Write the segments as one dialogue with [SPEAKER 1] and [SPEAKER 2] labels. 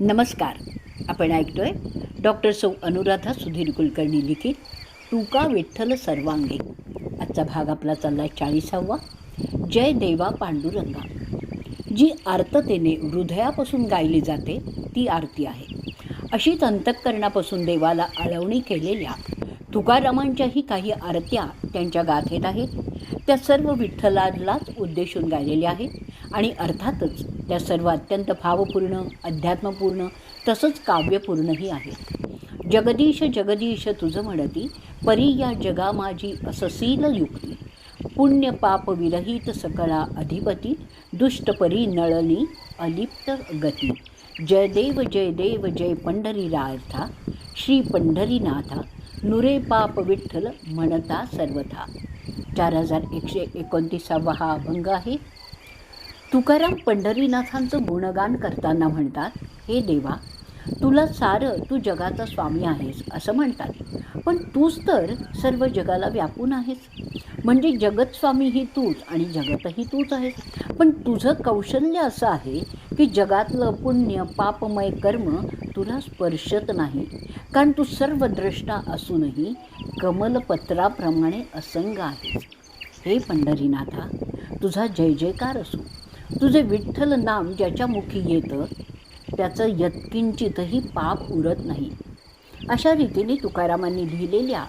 [SPEAKER 1] नमस्कार. आपण ऐकतोय डॉक्टर अनुराधा सुधीर कुलकर्णी लिखित तुका विठ्ठल सर्वांगी. आजचा भाग आपला चालला आहे 40वा. जय देवा पांडुरंगा. जी आर्ततेने हृदयापासून गायली जाते ती आरती आहे. अशीच अंतःकरणापासून देवाला आळवणी केलेल्या तुकारामांच्याही काही आरत्या त्यांच्या गाथेत आहेत. त्या सर्व विठ्ठलालाच उद्देशून गायलेल्या आहेत आणि अर्थातच त्या सर्व अत्यंत भावपूर्ण, अध्यात्मपूर्ण तसंच काव्यपूर्णही आहेत. जगदीश जगदीश तुझं म्हणती, परी या जगा माझी अससील युक्ती. पुण्य पाप विरहित सकळा अधिपती, दुष्ट परी नळनी अलिप्त गती. जय देव जय पंढरीराथा, श्री पंढरीनाथा, नुरे पाप विठ्ठल म्हणता सर्वथा. 4129 हा अभंग आहे. तुकाराम पंढरीनाथांचं गुणगान करताना म्हणतात, हे देवा, तुला सारं तू जगाचा स्वामी आहेस असं म्हणतात, पण तूच तर सर्व जगाला व्यापून आहेस. म्हणजे जगत स्वामी ही तूच आणि जगतही तूच आहेस. पण तुझं कौशल्य असं आहे की जगातलं पुण्य पापमय कर्म तुला स्पर्शत नाही, कारण तू सर्व द्रष्टा असूनही कमलपत्राप्रमाणे असंग आहेस. हे पंढरीनाथा, तुझा जय जयकार असो. तुझे विठ्ठल नाम ज्याच्या मुखी येतं त्याचं यत्किंचितही पाप उरत नाही. अशा रीतीने तुकारामांनी लिहिलेल्या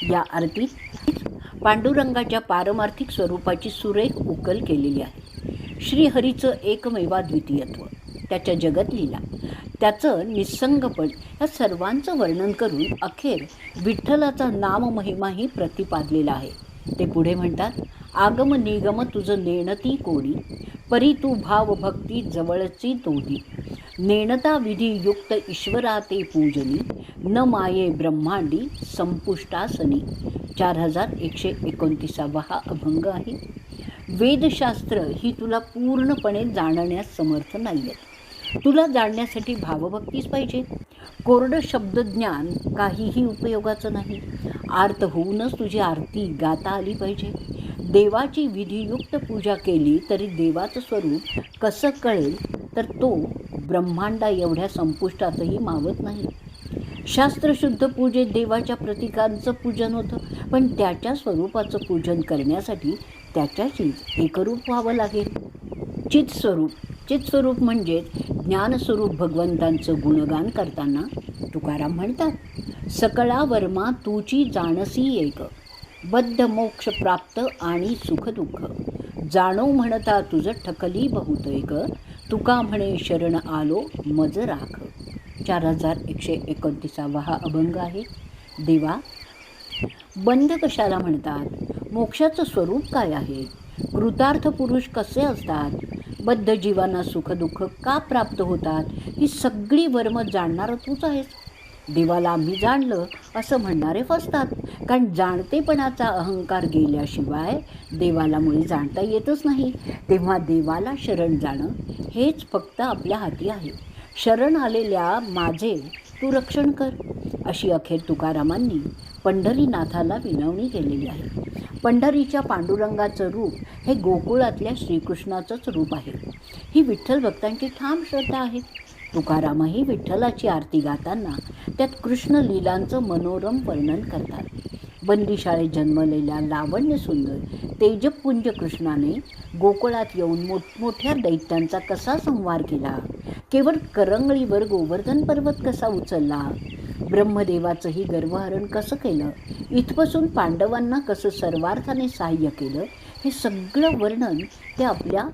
[SPEAKER 1] या आरतीत पांडुरंगाच्या पारमार्थिक स्वरूपाची सुरेख उकल केलेली आहे. श्रीहरीचं एकमेवाद्वितीयत्व, त्याच्या जगतलीला, त्याचं निस्संगपण या सर्वांचं वर्णन करून अखेर विठ्ठलाचा नाममहिमाही प्रतिपादलेला आहे. ते पुढे म्हणतात, आगम निगम तुझं नेणती कोणी, परी तू भाव भक्ती जवळची तोही. नेणता विधी युक्त ईश्वरा ते पूजनी, न माये ब्रह्मांडी संपुष्टासनी. 4129 हा अभंग आहे. वेदशास्त्र ही तुला पूर्णपणे जाणण्यास समर्थ नाही आहेत. तुला जाणण्यासाठी भावभक्तीच पाहिजे. कोरडं शब्दज्ञान काहीही उपयोगाचं नाही. आर्त होऊनच तुझी आरती गाता आली पाहिजे. देवाची विधियुक्त पूजा केली तरी देवाचं स्वरूप कसं कळेल, तर तो ब्रह्मांडा एवढ्या संपुष्टातही मावत नाही. शास्त्रशुद्ध पूजेत देवाच्या प्रतीकांचं पूजन होतं, पण त्याच्या स्वरूपाचं पूजन करण्यासाठी त्याच्याशीच एकरूप व्हावं लागेल. चितस्वरूप म्हणजेच ज्ञानस्वरूप भगवंतांचं गुणगान करताना तुकाराम म्हणतात, सकळा वर्मा तूची जाणसी एक, बद्ध मोक्ष प्राप्त आणि सुखदुःख. जाणो म्हणता तुझं ठकली बहुतेक, तुका म्हणे शरण आलो मज राख. 4129 हा अभंग आहे. देवा, बंध कशाला म्हणतात? मोक्षाचं स्वरूप काय आहे? कृतार्थ पुरुष कसे असतात? बद्ध जीवांना सुखदुःख का प्राप्त होतात? ही सगळी वर्म जाणणारं तूच आहेस. देवाला आम्ही जाणलं असं म्हणणारे फसतात, कारण जाणतेपणाचा अहंकार गेल्याशिवाय देवाला मुळी जाणता येतच नाही. तेव्हा देवाला शरण जाणं हेच फक्त आपल्या हाती आहे. शरण आलेल्या माझे तू रक्षण कर, अशी अखेर तुकारामांनी पंढरीनाथाला विनवणी केलेली आहे. पंढरीच्या पांडुरंगाचं रूप हे गोकुळातल्या श्रीकृष्णाचंच रूप आहे. ही विठ्ठल भक्तांची ठाम श्रद्धा आहे. तुकारामही विठ्ठलाची आरती गाताना त्यात कृष्ण लीलांचं मनोरम वर्णन करतात. बंदीशाळेत जन्मलेल्या लावण्य सुंदर तेजपुंज कृष्णाने गोकुळात येऊन मोठमोठ्या दैत्यांचा कसा संहार केला, केवळ करंगळीवर गोवर्धन पर्वत कसा उचलला, ब्रह्मदेवाचंही गर्वहरण कसं केलं, इथपासून पांडवांना कसं सर्वार्थाने सहाय्य केलं, हे सगळं वर्णन ते आपल्या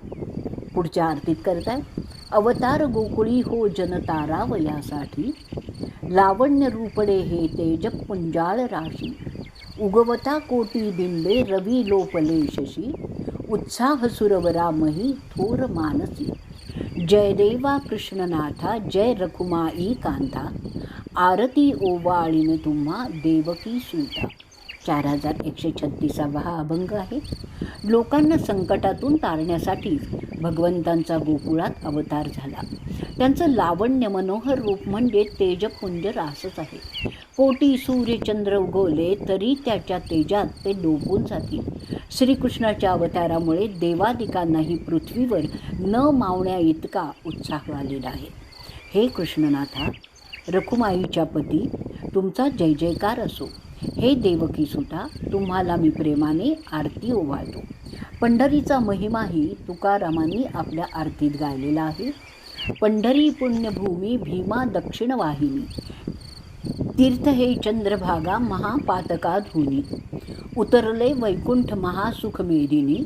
[SPEAKER 1] पुढच्या आरतीत करतात. अवतार गोकुळी हो जनतारावयासाठी, लावण्य रूपडे हे तेजपुंजाळ राशी. उगवता कोटी बिंबे रवी लोपले शशी, उत्साह सुरवरामही थोर मानसी. जय देवा कृष्णनाथा जय रखुमाई कांता, आरती ओवाळीन तुम्हा देवकी सूता. 4136 हा अभंग आहे. लोकांना संकटातून तारण्यासाठी भगवंतांचा गोकुळात अवतार झाला. त्यांचं लावण्य मनोहर रूप म्हणजे तेजपुंज रासच आहे. कोटी सूर्यचंद्र उगवले तरी त्याच्या तेजात ते डोबून जातील. श्रीकृष्णाच्या अवतारामुळे देवादिकांनाही पृथ्वीवर न मावण्या इतका उत्साह आलेला आहे. हे कृष्णनाथा, रखुमाईच्या पती तुमचा जय जयकार असो. हे देवकी सुता, तुम्हाला मी प्रेमाने आरती ओवाळतो. पंढरीचा महिमाही तुकारामांनी आपल्या आरतीत गायलेला आहे. पंढरी पुण्यभूमी भीमा दक्षिण वाहिनी, तीर्थ हे चंद्रभागा महापातका धुनी, उतरले वैकुंठ महासुख मेदिनी,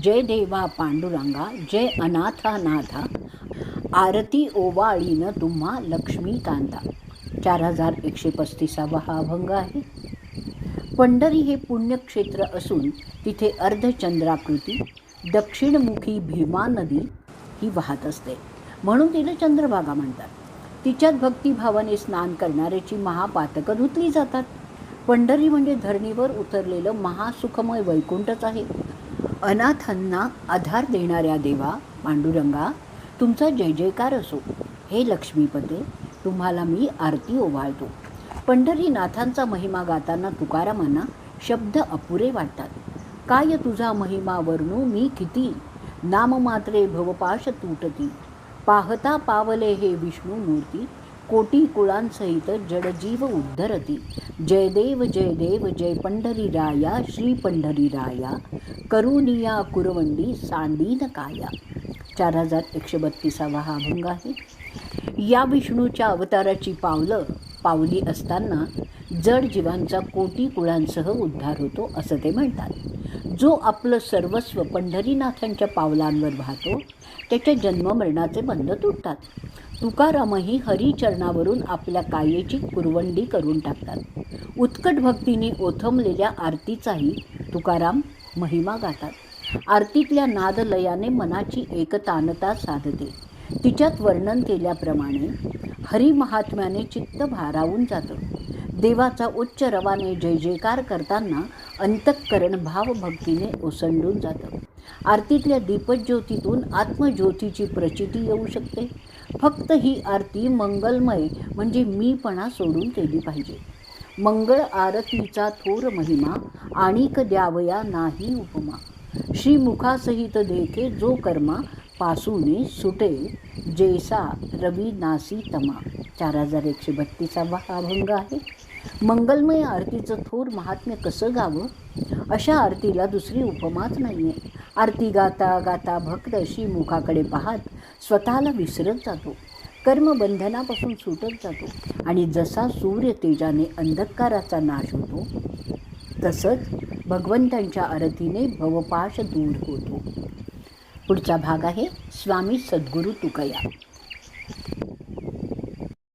[SPEAKER 1] जय देवा पांडुरंगा जय अनाथा नाथा, आरती ओवाळीन तुम्हा लक्ष्मीकांता. 4135 हा अभंग आहे. पंढरी हे पुण्यक्षेत्र असून तिथे अर्धचंद्राकृती दक्षिणमुखी भीमा नदी ही वाहत असते, म्हणून तिला चंद्रभागा म्हणतात. तिच्यात भक्तिभावाने स्नान करणाऱ्याची महापातकं धुतली जातात. पंढरी म्हणजे धरणीवर उतरलेलं महासुखमय वैकुंठच आहे. अनाथांना आधार देणाऱ्या देवा पांडुरंगा, तुमचा जय जयकार असो. हे लक्ष्मीपते, तुम्हाला मी आरती ओवाळतो. पंढरीनाथांचा महिमा गाताना तुकारामांना शब्द अपुरे वाटतात. काय तुझा महिमा वर्णू मी किती, नाममात्रे भवपाश तुटती, पाहता पावले हे विष्णू मूर्ती, कोटी कुळांसहित जडजीव उद्धरती. जय देव जय पंढरीराया, श्री पंढरीराया, करुणिया कुरवंडी सांडीन काया. 4132 हा अभंग आहे. या विष्णूच्या अवताराची पावली असताना जड जीवांचा कोटी कुळांसह उद्धार होतो असं ते म्हणतात. जो आपलं सर्वस्व पंढरीनाथांच्या पावलांवर वाहतो त्याच्या जन्ममरणाचे बंध तुटतात. तुकारामही हरिचरणावरून आपल्या कायेची कुरवंडी करून टाकतात. उत्कट भक्तीने ओथंबलेल्या आरतीचाही तुकाराम महिमा गातात. आरतीतल्या नादलयाने मनाची एकतानता साधते. तिच्यात वर्णन केल्याप्रमाणे हरिमहात्म्याने चित्त भारावून जातं. देवाचा उच्च रवाने जय जयकार करताना अंतःकरण भावभक्तीने ओसंडून जातं. आरतीतल्या दीपज्योतीतून आत्मज्योतीची प्रचिती येऊ शकते. फक्त ही आरती मंगलमय म्हणजे मीपणा सोडून केली पाहिजे. मंगळ आरतीचा थोर महिमा आणिक द्यावया नाही उपमा, श्रीमुखासहित देखे जो कर्मा, पासूने सुटे जैसा रवी नासी तमा. 4132 हा अभंग आहे. मंगलमय आरतीचं थोर महात्म्य कसं गावं? अशा आरतीला दुसरी उपमाच नाही आहे. आरती गाता गाता भक्त श्रीमुखाकडे पाहत स्वतःला विसरत जातो, कर्मबंधनापासून सुटत जातो आणि जसा सूर्य तेजाने अंधकाराचा नाश होतो तसंच भगवंतांच्या आरतीने भवपाश दूर होतो. पुढचा भाग आहे स्वामी सद्गुरू तुकया.